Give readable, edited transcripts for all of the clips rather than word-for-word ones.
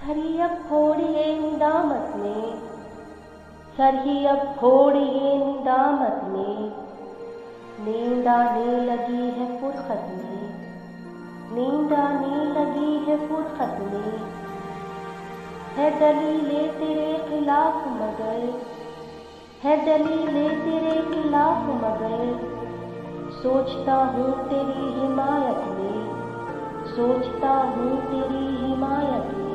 Sir ही अब फोड़िए निदामत में, sir ही अब फोड़िए निदामत में, नींद आने लगी है फुरखत में, नींद आने लगी है फुरखत में। है दलीले तेरे खिलाफ मगर, है दलीले तेरे खिलाफ मगर, सोचता हूँ तेरी हिमायत में, सोचता हूँ तेरी हिमायत में।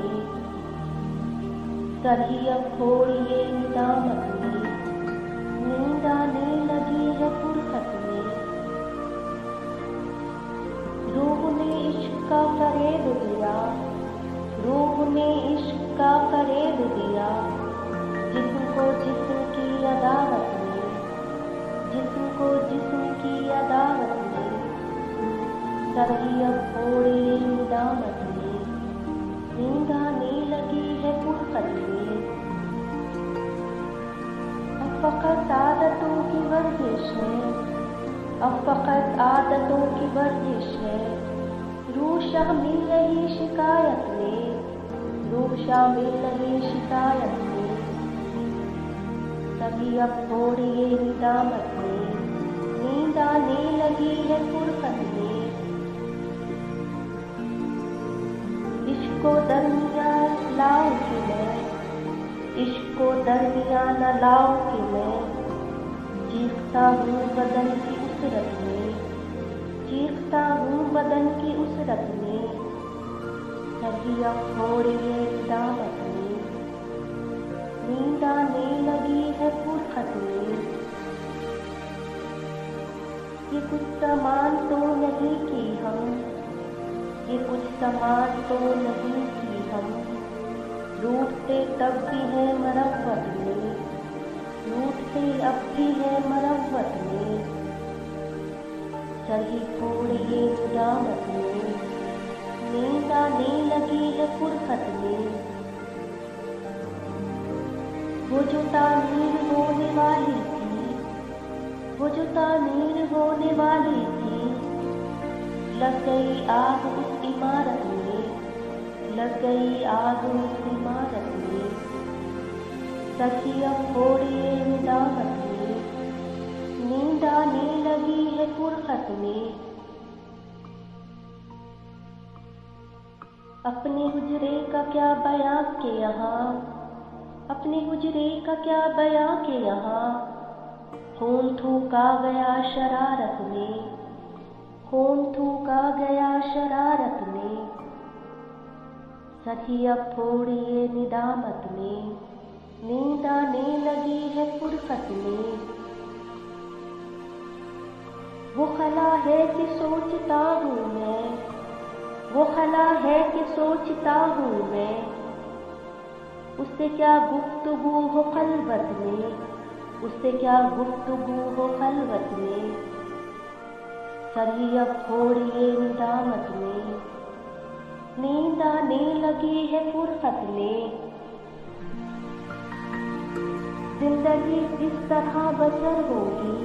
सर ही अब फोड़िए निदामत में, नींद आने लगी है फुरखत में। रूह ने इश्क का फरेब दिया, रूह ने इश्क का फरेब दिया, जिस्म को जिस्म की अदावत में, जिस्म को जिस्म की अदावत में। सर ही अब फोड़िए निदामत में, नींद आने लगी है फुरखत में। अब फकत आदतों की वर्जिश है, अब फकत आदतों की वर्जिश है, रूह शामिल रही शिकायत में, रूह शामिल रही शिकायत में। सभी अब फोड़िए निदामत में, नींद आने लगी है फुरखत में। इश्क को दरमियान लाओ कि मैं, इश्क को दरमियान लाओ कि मैं, चीखता हूँ बदन की उसरत में, चीखता हूँ बदन की उसरत में। सभी अब फोड़िए निदामत में, नींद आने लगी है फुरखत में। ये कुछ सामान तो नहीं की हम, ये कुछ सामान तो नहीं की हम, रूठते तब भी है मरवत में, रूठते अब भी है मरवत में। सर ही फोड़िए निदामत में, नींद आने लगी है फुरखत में। वो जो तामीर होने वाली थी, वो जो तामीर होने वाली थी, लग गई आग उस इमारत में, लग गई आग उस इमारत में। सर ही अब फोड़िए निदामत में, नींद आने लगी है फुरखत में। अपने हुजरे का क्या बयां के यहाँ, अपने हुजरे का क्या बयां के यहाँ, खून थूका गया शरारत में, खून थूका गया शरारत में। सर ही अब फोड़िए निदामत में, नींद आने लगी है फुरखत में। वो खला है कि सोचता हूँ मैं, वो खला है कि सोचता हूँ मैं, उससे क्या गुफ्तगू हो खलवत में, उससे क्या गुफ्तगू हो खलवत में। सर ही अब फोड़िए निदामत में, नींद आने लगी है फुरखत में। जिंदगी किस तरह बसर होगी,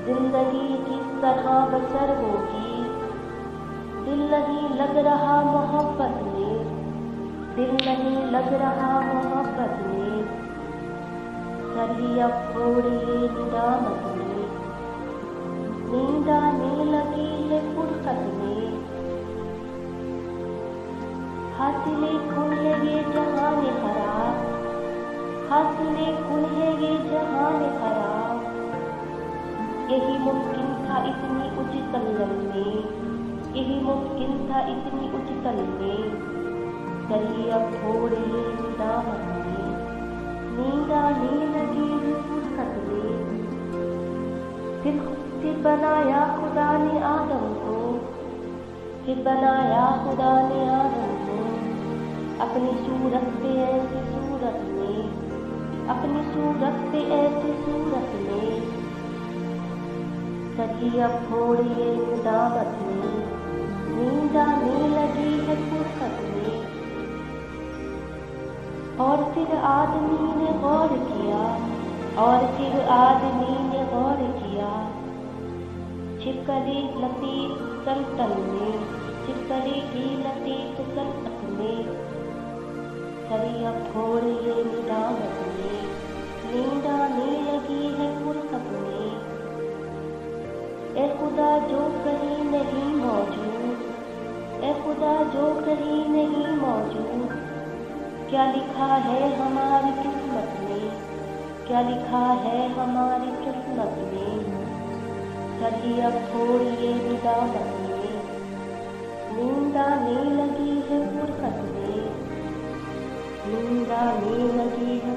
जिंदगी किस तरह बसर होगी, दिल नहीं लग रहा मोहब्बत में, दिल नहीं लग रहा मोहब्बत में। सर ही अब फोड़िए निदामत में, नींद आने लगी है फुरखत में। हासिले कुल है ये जहान खराब, हासिले कुल है ये जहान खराब, यही मुमकिन था इतनी उच्च तलम में, यही मुमकिन था इतनी उच्च तलम में। सर ही अब फोड़िए निदामत में, नींद आने लगी है फुरखत में। फिर बनाया खुदा ने आदम को, फिर बनाया खुदा ने आदम को, अपनी सूरत पे ऐसी सूरत में, अपनी सूरत पे ऐसी सूरत में। सर ही अब फोड़िए निदामत में, नींद आने लगी है फुरखत में। और फिर आदमी ने गौर किया, और फिर आदमी ने गौर किया, छिपकली लतीफ तलतल में, छिपकली की लतीफ तलतल में। चली अब थोड़ी ये निदामत में, नींद आने लगी है फुर्सत में। ए खुदा जो कहीं नहीं मौजूद, ए खुदा जो कहीं नहीं मौजूद, क्या लिखा है हमारी किस्मत में, क्या लिखा है हमारी किस्मत में। चली अब थोड़ी ये निदामत में, नींद आने लगी है फुर्सत में, नींद आने लगी है